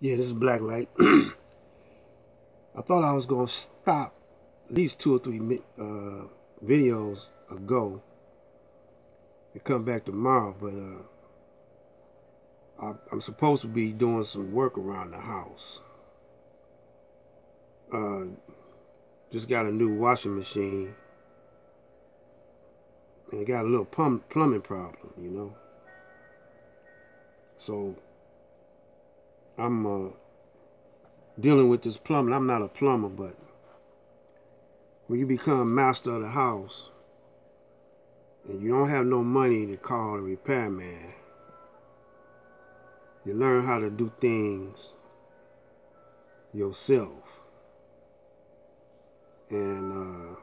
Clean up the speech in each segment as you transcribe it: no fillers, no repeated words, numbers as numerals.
Yeah, this is Black Light. I thought I was gonna stop at least 2 or 3 videos ago and come back tomorrow, but I'm supposed to be doing some work around the house. Uh, just got a new washing machine and it got a little plumbing problem. So I'm dealing with this plumbing. I'm not a plumber, but when you become master of the house and you don't have no money to call a repairman, you learn how to do things yourself. And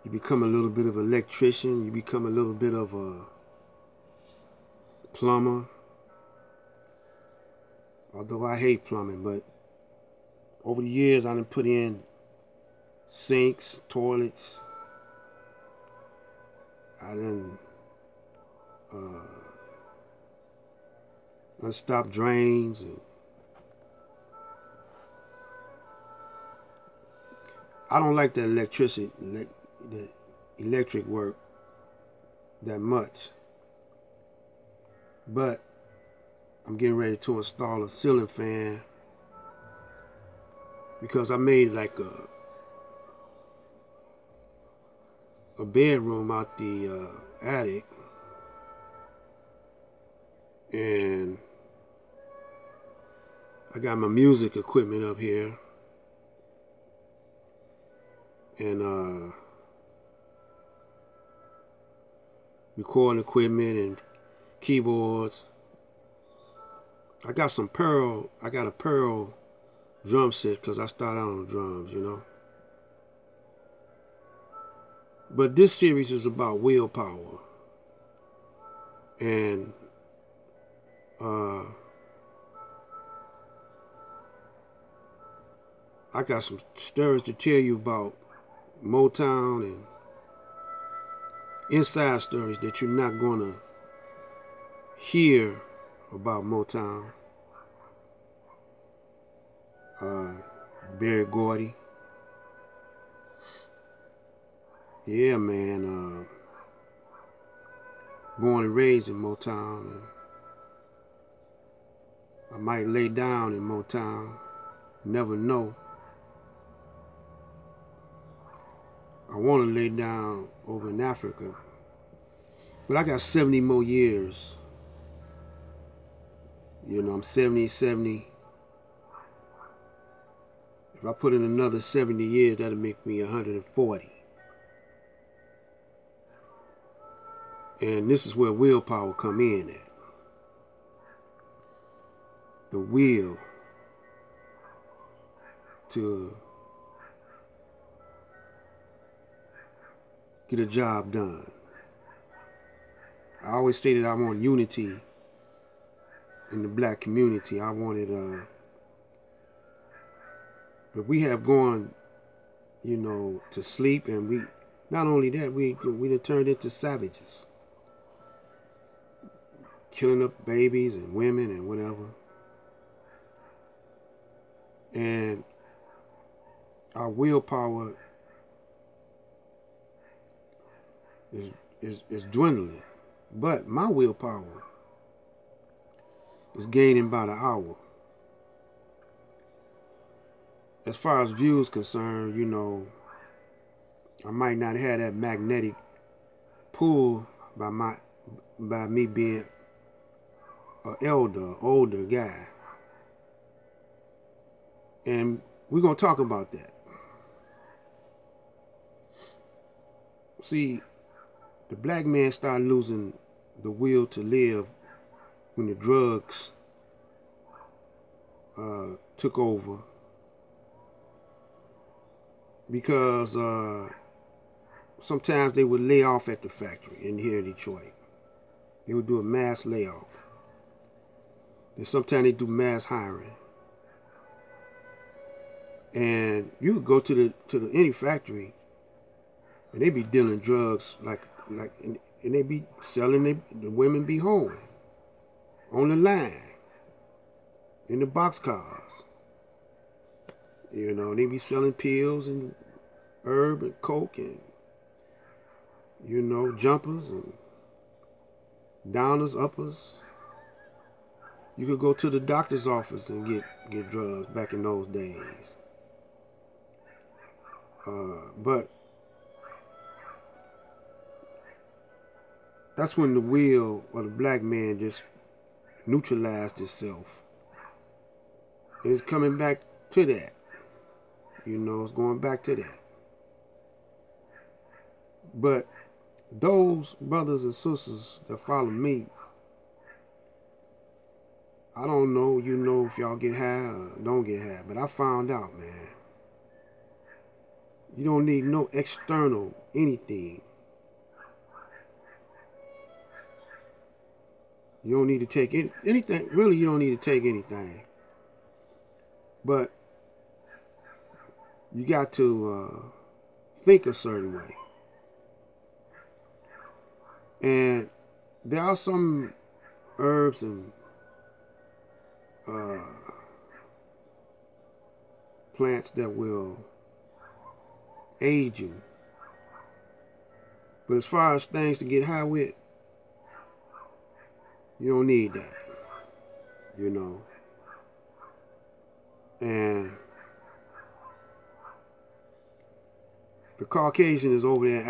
you become a little bit of an electrician, you become a little bit of a plumber. Although I hate plumbing, but over the years I done put in sinks, toilets. I done unstopped drains, and I don't like the electric work that much. But I'm getting ready to install a ceiling fan because I made like a bedroom out the attic, and I got my music equipment up here, and recording equipment and keyboards. I got a Pearl drum set because I started out on drums. But this series is about Wil Power. And I got some stories to tell you about Motown and inside stories that you're not gonna hear about Motown. Berry Gordy. Yeah, man. Born and raised in Motown. And I might lay down in Motown. Never know. I want to lay down over in Africa. But I got 70 more years. I'm 70. If I put in another 70 years, that'll make me 140. And this is where Wil Power come in at. The will to get a job done. I always say that I want unity in the black community. I wanted, but we have gone, to sleep, and we, not only that, we done turned into savages, killing up babies and women and whatever. And our willpower is dwindling. But my willpower is gaining by the hour. As far as views concerned, I might not have that magnetic pull by me being an older guy. And we're gonna talk about that. See, the black man started losing the will to live when the drugs took over, because sometimes they would lay off at the factory here in Detroit. They would do a mass layoff. And sometimes they do mass hiring. And you would go to any factory, and they be dealing drugs and they be selling, the women be home on the line. in the boxcars. You know, they be selling pills and herb and coke and, you know, jumpers and downers, uppers. You could go to the doctor's office and get drugs back in those days. But that's when the will of the black man just neutralized itself. It's coming back to that. You know, it's going back to that. But those brothers and sisters that follow me, I don't know, you know, if y'all get high or don't get high, but I found out, man. You don't need no external anything. You don't need to take anything. Really, you don't need to take anything. But you got to think a certain way. And there are some herbs and plants that will aid you. But as far as things to get high with, you don't need that. You know. And the Caucasian is over there in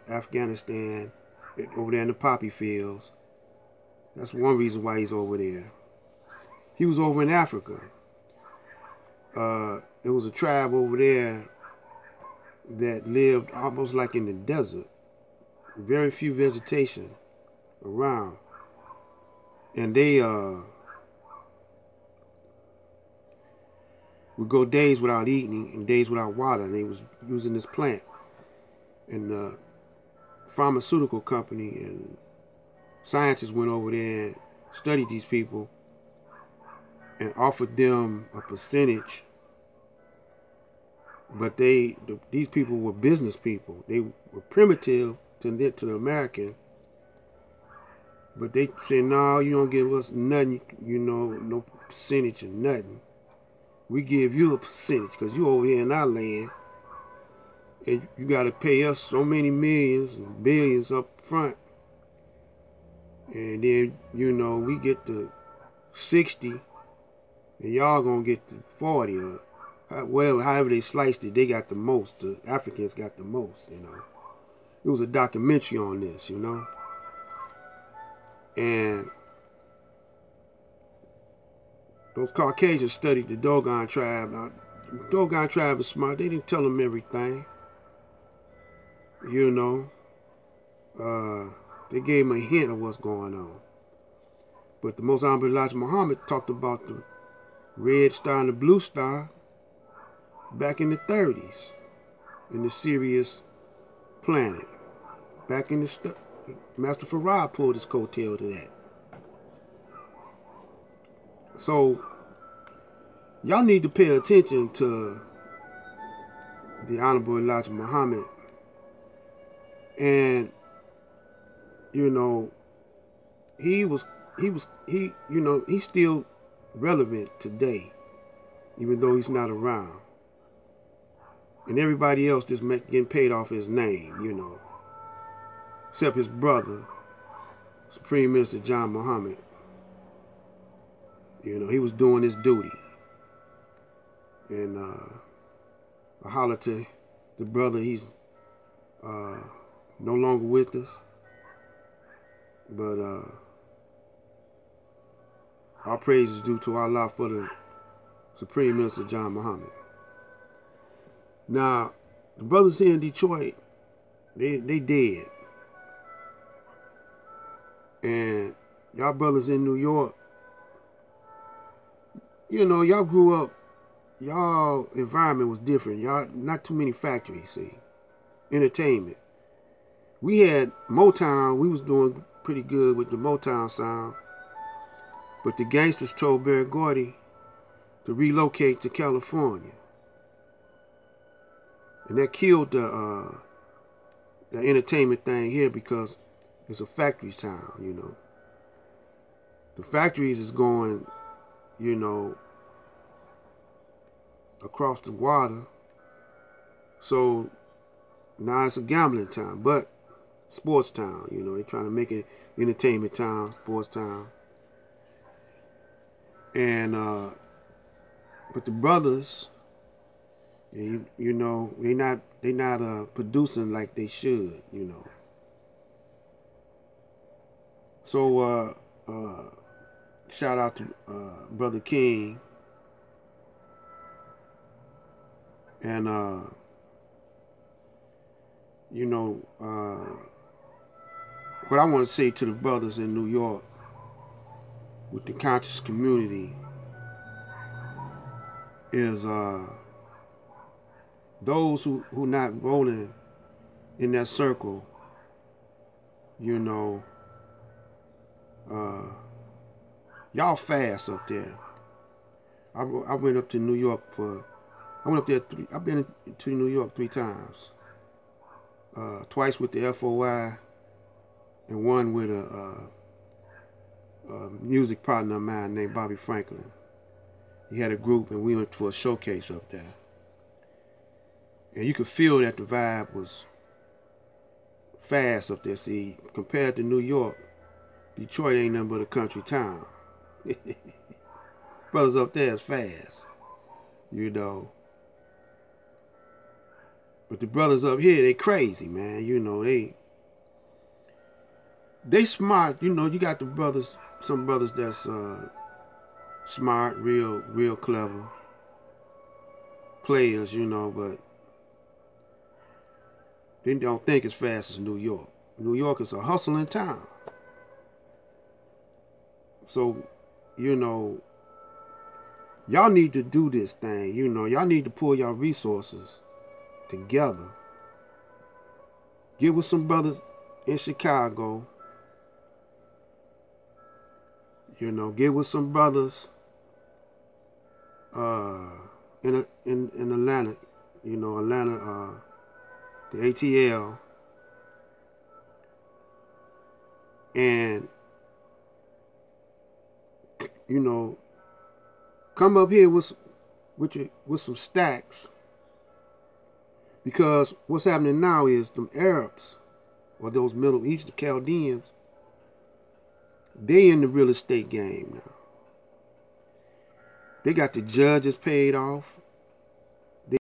Afghanistan, over there in the poppy fields. That's one reason why he's over there. He was over in Africa. There was a tribe over there that lived almost like in the desert. Very few vegetation around. And they would go days without eating and days without water. And they was using this plant. And the pharmaceutical company and scientists went over there and studied these people and offered them a percentage. But these people were business people. They were primitive to the American. But they said, no, you don't give us nothing, you know, no percentage or nothing. We give you a percentage because you over here in our land. And you got to pay us so many millions and billions up front. And then, you know, we get to 60 and y'all going to get to 40 or whatever, however they sliced it, they got the most. The Africans got the most, you know. It was a documentary on this, you know. And those Caucasians studied the Dogon tribe. Now, the Dogon tribe is smart. They didn't tell them everything. You know. They gave them a hint of what's going on. But the Most Honorable Elijah Muhammad talked about the red star and the blue star back in the 30s in the Sirius planet. Back in the Master Farad pulled his coattail to that. So y'all need to pay attention to the Honorable Elijah Muhammad. And you know, he's still relevant today, even though he's not around. And everybody else just getting paid off his name, you know. Except his brother, Supreme Minister John Muhammad. You know, he was doing his duty. And I holler to the brother, he's no longer with us. But our praise is due to Allah for the Supreme Minister John Muhammad. Now, the brothers here in Detroit, they dead. And y'all brothers in New York, you know, y'all grew up, y'all environment was different. Y'all, not too many factories, see. Entertainment. We had Motown, we was doing pretty good with the Motown sound. But the gangsters told Berry Gordy to relocate to California. And that killed the entertainment thing here because it's a factory town, you know. The factories is going you know, across the water. So now it's a gambling town, but sports town. You know, they're trying to make it entertainment town, sports town. And but the brothers, you know, they not producing like they should. You know. So shout out to Brother King and you know, what I want to say to the brothers in New York with the conscious community is those who not voting in that circle, you know, y'all fast up there. I went up to New York I went up there I've been to New York 3 times. Twice with the FOI and one with a music partner of mine named Bobby Franklin. He had a group and we went for a showcase up there. And you could feel that the vibe was fast up there. See, compared to New York, Detroit ain't nothing but a country town. Brothers up there is fast, you know. But the brothers up here, they crazy, man. You know, they smart. You know, you got the brothers, some brothers that's smart, real clever players, you know, but they don't think as fast as New York. New York is a hustling town. So, you know, y'all need to do this thing. You know, y'all need to pull y'all resources together. Get with some brothers in Chicago. You know, get with some brothers in Atlanta. You know, Atlanta, the ATL, and you know, come up here with some stacks, because what's happening now is them Arabs or those Middle East, the Chaldeans, they in the real estate game now. They got the judges paid off.